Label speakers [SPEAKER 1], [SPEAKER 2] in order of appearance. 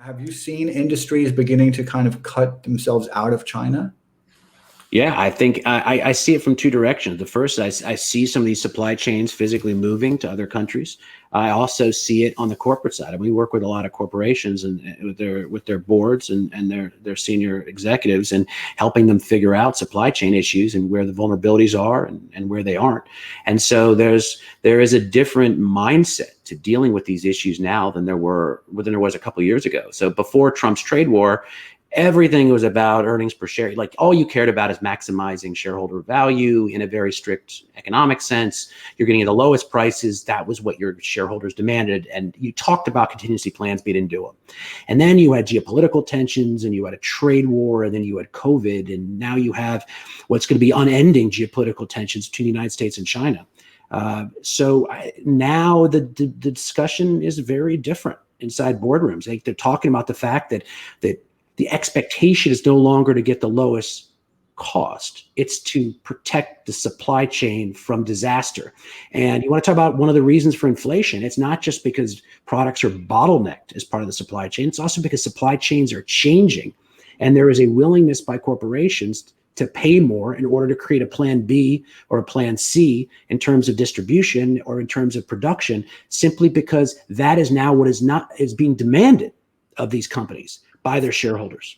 [SPEAKER 1] Have you seen industries beginning to kind of cut themselves out of China?
[SPEAKER 2] Yeah, I think I see it from two directions. The first, I see some of these supply chains physically moving to other countries. I also see it on the corporate side. And we work with a lot of corporations and with their boards and their senior executives, and helping them figure out supply chain issues and where the vulnerabilities are and where they aren't. And so there is a different mindset to dealing with these issues now than there was a couple of years ago. So before Trump's trade war, everything was about earnings per share. Like, all you cared about is maximizing shareholder value in a very strict economic sense. You're getting the lowest prices. That was what your shareholders demanded. And you talked about contingency plans, but you didn't do them. And then you had geopolitical tensions, and you had a trade war, and then you had COVID. And now you have what's going to be unending geopolitical tensions between the United States and China. Now the discussion is very different inside boardrooms. They're talking about the fact that the expectation is no longer to get the lowest cost. It's to protect the supply chain from disaster. And you want to talk about one of the reasons for inflation. It's not just because products are bottlenecked as part of the supply chain. It's also because supply chains are changing. And there is a willingness by corporations to pay more in order to create a plan B or a plan C in terms of distribution or in terms of production, simply because that is now what is being demanded of these companies by their shareholders.